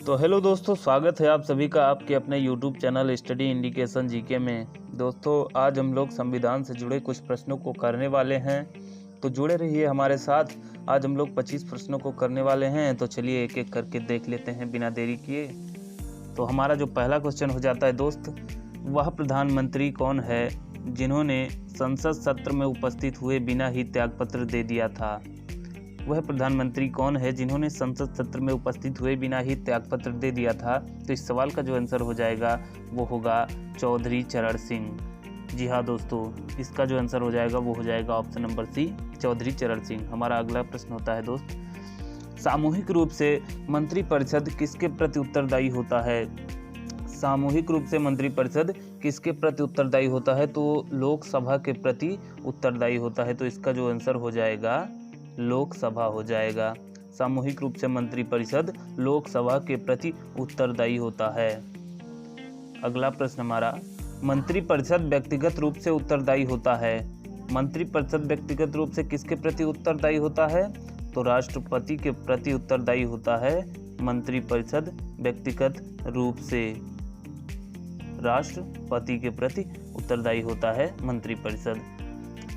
तो हेलो दोस्तों, स्वागत है आप सभी का आपके अपने YouTube channel study indication GK में। दोस्तों, आज हम लोग संविधान से जुड़े कुछ प्रश्नों को करने वाले हैं, तो जुड़े रहिए हमारे साथ। आज हम लोग 25 प्रश्नों को करने वाले हैं, तो चलिए एक एक करके देख लेते हैं बिना देरी किए। तो हमारा जो पहला क्वेश्चन हो जाता है दोस्त, वह प्रधानमंत्री कौन है जिन्होंने संसद सत्र में उपस्थित हुए बिना ही त्यागपत्र दे दिया था। वह प्रधानमंत्री कौन है जिन्होंने संसद सत्र में उपस्थित हुए बिना ही त्यागपत्र दे दिया था। तो इस सवाल का जो आंसर हो जाएगा वो होगा चौधरी चरण सिंह। जी हाँ दोस्तों, इसका जो आंसर हो जाएगा वो हो जाएगा ऑप्शन नंबर सी, चौधरी चरण सिंह। हमारा अगला प्रश्न होता है दोस्त, सामूहिक रूप से मंत्रिपरिषद किसके प्रति उत्तरदायी होता है। सामूहिक रूप से मंत्रिपरिषद किसके प्रति उत्तरदायी होता है। तो लोकसभा के प्रति उत्तरदायी होता है। तो इसका जो आंसर हो जाएगा लोकसभा हो जाएगा। सामूहिक रूप से मंत्रिपरिषद लोकसभा के प्रति उत्तरदायी होता है। अगला प्रश्न हमारा, मंत्रिपरिषद व्यक्तिगत रूप से उत्तरदायी होता है। मंत्रिपरिषद व्यक्तिगत रूप से किसके प्रति उत्तरदायी होता है। तो राष्ट्रपति के प्रति उत्तरदायी होता है मंत्रिपरिषद व्यक्तिगत रूप से। राष्ट्रपति के प्रति उत्तरदायी होता है मंत्रिपरिषद।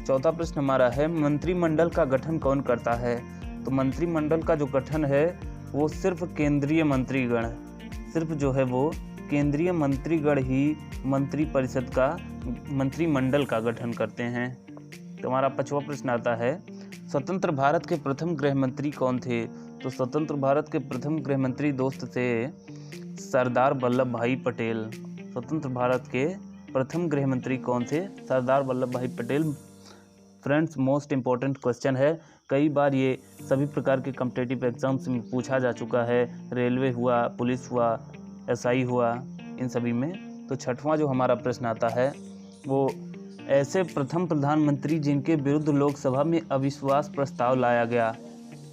चौथा प्रश्न हमारा है, मंत्रिमंडल का गठन कौन करता है। तो मंत्रिमंडल का जो गठन है वो सिर्फ केंद्रीय मंत्रीगण, सिर्फ जो है वो केंद्रीय मंत्रीगण ही मंत्रिपरिषद का मंत्रिमंडल का गठन करते हैं। तो हमारा पांचवा प्रश्न आता है, स्वतंत्र भारत के प्रथम गृह मंत्री कौन थे। तो स्वतंत्र भारत के प्रथम गृह मंत्री दोस्त थे सरदार वल्लभ भाई पटेल। स्वतंत्र भारत के प्रथम गृह मंत्री कौन थे, सरदार वल्लभ भाई Patel. Friends, most important question है, कई बार ये सभी प्रकार के कॉम्पिटिटिव एग्जाम्स में पूछा जा चुका है। रेलवे हुआ, पुलिस हुआ, एसआई हुआ, इन सभी में। तो छठवां जो हमारा प्रश्न आता है वो, ऐसे प्रथम प्रधानमंत्री जिनके विरुद्ध लोकसभा में अविश्वास प्रस्ताव लाया गया।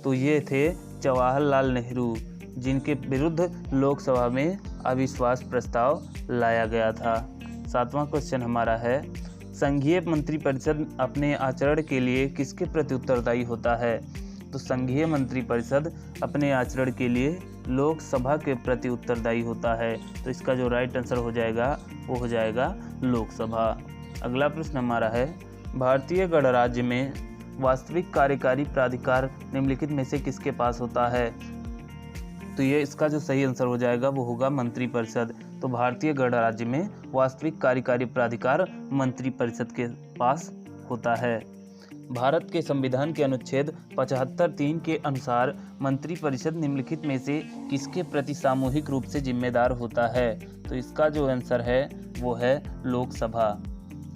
तो ये थे जवाहरलाल नेहरू, जिनके विरुद्ध लोकसभा में अविश्वास प्रस्ताव लाया गया था। सातवां क्वेश्चन हमारा है, संघीय मंत्रिपरिषद अपने आचरण के लिए किसके प्रति उत्तरदायी होता है। तो संघीय मंत्रिपरिषद अपने आचरण के लिए लोकसभा के प्रति उत्तरदायी होता है। तो इसका जो राइट आंसर हो जाएगा वो हो जाएगा लोकसभा। अगला प्रश्न हमारा है, भारतीय गणराज्य में वास्तविक कार्यकारी प्राधिकार निम्नलिखित में से किसके पास होता है। तो ये इसका जो सही आंसर हो जाएगा वो होगा मंत्रिपरिषद। तो भारतीय गणराज्य में वास्तविक कार्यकारी प्राधिकार मंत्रिपरिषद के पास होता है। भारत के संविधान के अनुच्छेद 75(3) के अनुसार मंत्रिपरिषद निम्नलिखित में से किसके प्रति सामूहिक रूप से जिम्मेदार होता है। तो इसका जो आंसर है वो है लोकसभा।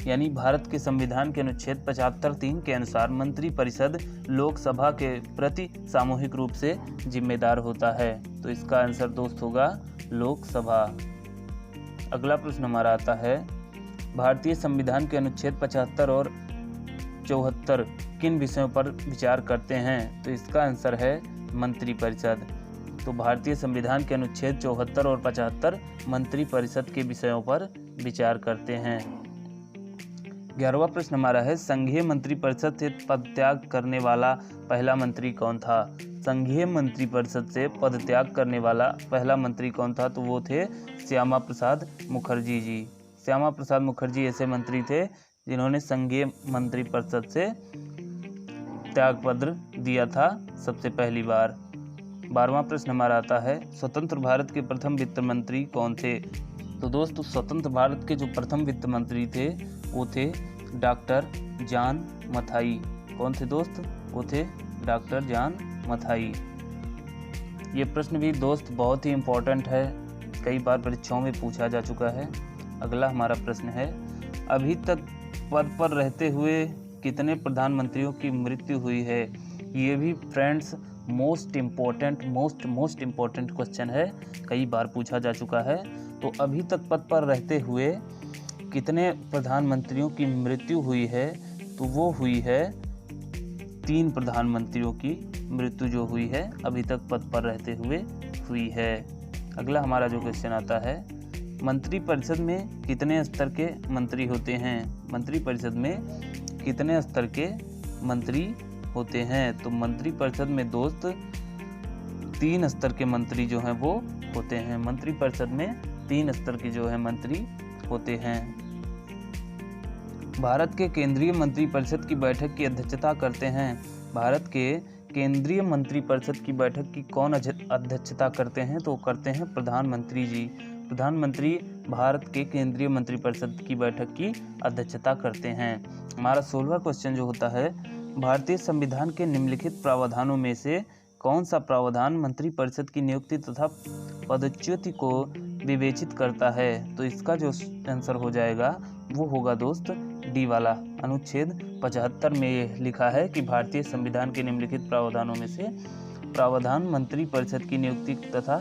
यानी भारत के संविधान के अनुच्छेद 75(3) के अनुसार मंत्रिपरिषद लोकसभा के प्रति सामूहिक रूप से जिम्मेदार होता है। तो इसका आंसर दोस्त होगा लोकसभा। अगला प्रश्न हमारा आता है, भारतीय संविधान के अनुच्छेद 75 और 74 किन विषयों पर विचार करते हैं। तो इसका आंसर है मंत्रिपरिषद। तो भारतीय संविधान के अनुच्छेद 74 और 75 मंत्रिपरिषद के विषयों पर विचार करते हैं। 11वां प्रश्न हमारा है, संघीय मंत्रिपरिषद से पदत्याग करने वाला पहला मंत्री कौन था। संघीय मंत्रिपरिषद से पदत्याग करने वाला पहला मंत्री कौन था। तो वो थे श्यामा प्रसाद मुखर्जी जी। श्यामा प्रसाद मुखर्जी ऐसे मंत्री थे जिन्होंने संघीय मंत्रिपरिषद से त्यागपत्र दिया था सबसे पहली बार। 12वां प्रश्न हमारा आता है, स्वतंत्र भारत के प्रथम वित्त मंत्री कौन थे। तो दोस्तों, स्वतंत्र भारत के जो प्रथम वित्त मंत्री थे वो थे डॉक्टर जॉन मथाई। कौन थे दोस्त, वो थे डॉक्टर जॉन मथाई। ये प्रश्न भी दोस्त बहुत ही इम्पोर्टेंट है, कई बार परीक्षाओं में पूछा जा चुका है। अगला हमारा प्रश्न है, अभी तक पद पर रहते हुए कितने प्रधानमंत्रियों की मृत्यु हुई है। ये भी फ्रेंड्स मोस्ट इम्पोर्टेंट क्वेश्चन है, कई बार पूछा जा चुका है। तो अभी तक पद पर रहते हुए कितने प्रधानमंत्रियों की मृत्यु हुई है। तो वो हुई है 3 प्रधानमंत्रियों की मृत्यु जो हुई है अभी तक पद पर रहते हुए हुई है। अगला हमारा जो क्वेश्चन आता है, मंत्रिपरिषद में कितने स्तर के मंत्री होते हैं। मंत्रिपरिषद में कितने स्तर के मंत्री होते हैं। तो मंत्रिपरिषद में दोस्त 3 स्तर के मंत्री जो हैं वो होते हैं। मंत्रिपरिषद में 3 स्तर के जो है मंत्री होते हैं। भारत के केंद्रीय मंत्रिपरिषद की बैठक की अध्यक्षता करते हैं। भारत के केंद्रीय मंत्रिपरिषद की बैठक की कौन अध्यक्षता करते हैं? तो करते हैं प्रधानमंत्री जी। प्रधानमंत्री भारत के केंद्रीय मंत्रिपरिषद की बैठक की अध्यक्षता करते हैं। हमारा 16वां क्वेश्चन जो होता है, भारतीय संविधान के निम्नलिखित प्रावधानों में से कौन सा प्रावधान मंत्रिपरिषद की नियुक्ति तथा पदच्युति को विवेचित करता है? तो इसका जो आंसर हो जाएगा वो होगा दोस्त डी वाला। अनुच्छेद 75 में ये लिखा है कि भारतीय संविधान के निम्नलिखित प्रावधानों में से प्रावधान मंत्रिपरिषद की नियुक्ति तथा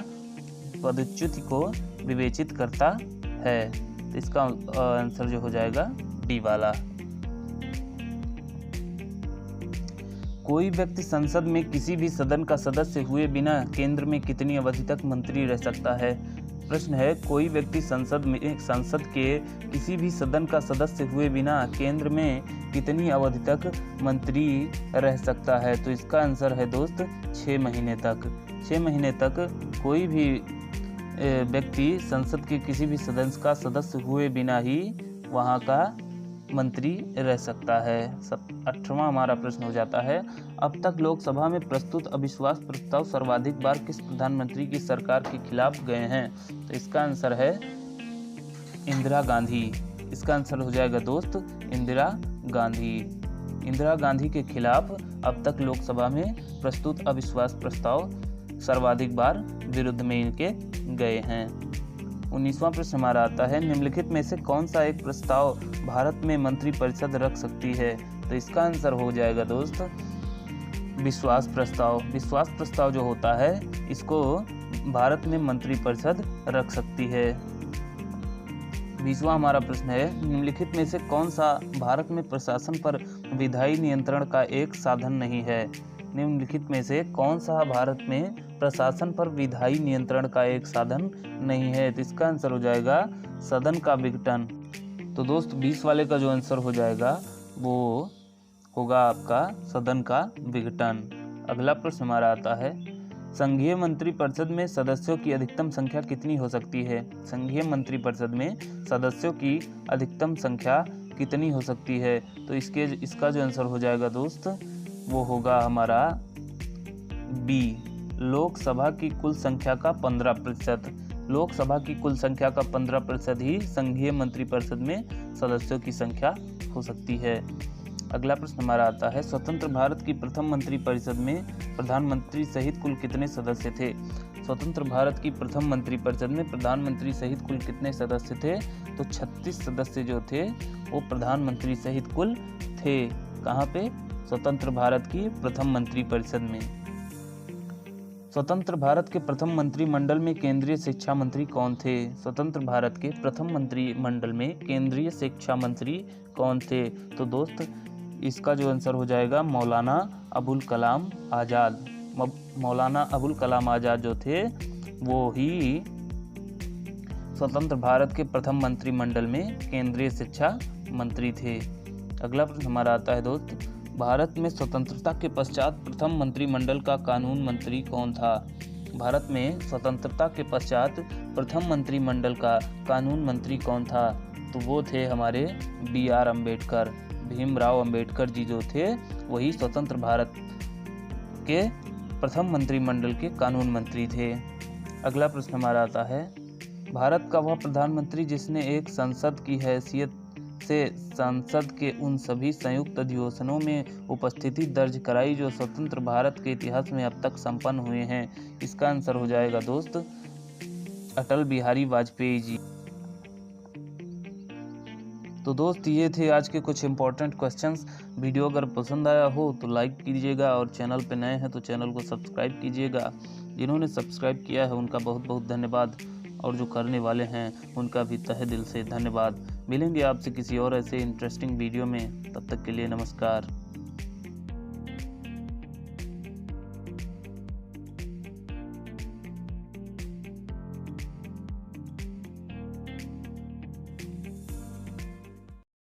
पदच्युति को विवेचित करता है। तो इसका आंसर जो हो जाएगा डी वाला। कोई व्यक्ति संसद में किसी भी सदन का सदस्य हुए बिना केंद्र में कितनी अवधि तक मंत्री रह सकता है? प्रश्न है, कोई व्यक्ति संसद के किसी भी सदन का सदस्य हुए बिना केंद्र में कितनी अवधि तक मंत्री रह सकता है? तो इसका आंसर है दोस्त 6 महीने तक। 6 महीने तक कोई भी व्यक्ति संसद के किसी भी सदन का सदस्य हुए बिना ही वहाँ का मंत्री रह सकता है। 18वां हमारा प्रश्न हो जाता है, अब तक लोकसभा में प्रस्तुत अविश्वास प्रस्ताव सर्वाधिक बार किस प्रधानमंत्री की सरकार के खिलाफ गए हैं? तो इसका आंसर है इंदिरा गांधी। इसका आंसर हो जाएगा दोस्त इंदिरा गांधी। इंदिरा गांधी के खिलाफ अब तक लोकसभा में प्रस्तुत अविश्वास प्रस्ताव सर्वाधिक बार विरुद्ध में इनके गए हैं। 19वां प्रश्न हमारा आता है, निम्नलिखित में से कौन सा एक प्रस्ताव भारत में मंत्रिपरिषद रख सकती है? तो इसका आंसर हो जाएगा दोस्त विश्वास प्रस्ताव। विश्वास प्रस्ताव जो होता है इसको भारत में मंत्रिपरिषद रख सकती है। 20वां हमारा प्रश्न है, निम्नलिखित में से कौन सा भारत में प्रशासन पर विधायी नियंत्रण का एक साधन नहीं है? निम्नलिखित में से कौन सा भारत में प्रशासन पर विधायी नियंत्रण का एक साधन नहीं है? तो इसका आंसर हो जाएगा सदन का विघटन। तो दोस्त 20 वाले का जो आंसर हो जाएगा वो होगा आपका सदन का विघटन। अगला प्रश्न हमारा आता है, संघीय मंत्रिपरिषद में सदस्यों की अधिकतम संख्या कितनी हो सकती है? संघीय मंत्रिपरिषद में सदस्यों की अधिकतम संख्या कितनी हो सकती है? तो इसका जो आंसर हो जाएगा दोस्त वो होगा हमारा बी, लोकसभा की कुल संख्या का 15%। लोकसभा की कुल संख्या का 15% ही संघीय मंत्रिपरिषद में सदस्यों की संख्या हो सकती है। अगला प्रश्न हमारा आता है, स्वतंत्र भारत की प्रथम मंत्रिपरिषद में प्रधानमंत्री सहित कुल कितने सदस्य थे? स्वतंत्र भारत की प्रथम मंत्रिपरिषद में प्रधानमंत्री सहित कुल कितने सदस्य थे? तो 36 सदस्य जो थे वो प्रधानमंत्री सहित कुल थे। कहाँ पे? स्वतंत्र भारत की प्रथम मंत्रिपरिषद में। स्वतंत्र भारत के प्रथम मंत्रिमंडल में केंद्रीय शिक्षा मंत्री कौन थे? स्वतंत्र भारत के प्रथम मंत्रिमंडल में केंद्रीय शिक्षा मंत्री कौन थे? तो दोस्त इसका जो आंसर हो जाएगा मौलाना अबुल कलाम आज़ाद। मौलाना अबुल कलाम आज़ाद जो थे वो ही स्वतंत्र भारत के प्रथम मंत्रिमंडल में केंद्रीय शिक्षा मंत्री थे। अगला प्रश्न हमारा आता है दोस्त, भारत में स्वतंत्रता के पश्चात प्रथम मंत्रिमंडल का कानून मंत्री कौन था? भारत में स्वतंत्रता के पश्चात प्रथम मंत्रिमंडल का कानून मंत्री कौन था? तो वो थे हमारे BR अम्बेडकर। भीमराव अम्बेडकर जी जो थे वही स्वतंत्र भारत के प्रथम मंत्रिमंडल के कानून मंत्री थे। अगला प्रश्न हमारा आता है, भारत का वह प्रधानमंत्री जिसने एक संसद की हैसियत से संसद के उन सभी संयुक्त अधिवेशनों में उपस्थिति दर्ज कराई जो स्वतंत्र भारत के इतिहास में अब तक संपन्न हुए हैं? इसका आंसर हो जाएगा दोस्त अटल बिहारी वाजपेयी जी। तो दोस्त ये थे आज के कुछ इंपॉर्टेंट क्वेश्चंस। वीडियो अगर पसंद आया हो तो लाइक कीजिएगा और चैनल पे नए हैं तो चैनल को सब्सक्राइब कीजिएगा। जिन्होंने सब्सक्राइब किया है उनका बहुत बहुत धन्यवाद और जो करने वाले हैं उनका भी तहे दिल से धन्यवाद। मिलेंगे आपसे किसी और ऐसे इंटरेस्टिंग वीडियो में, तब तक के लिए नमस्कार।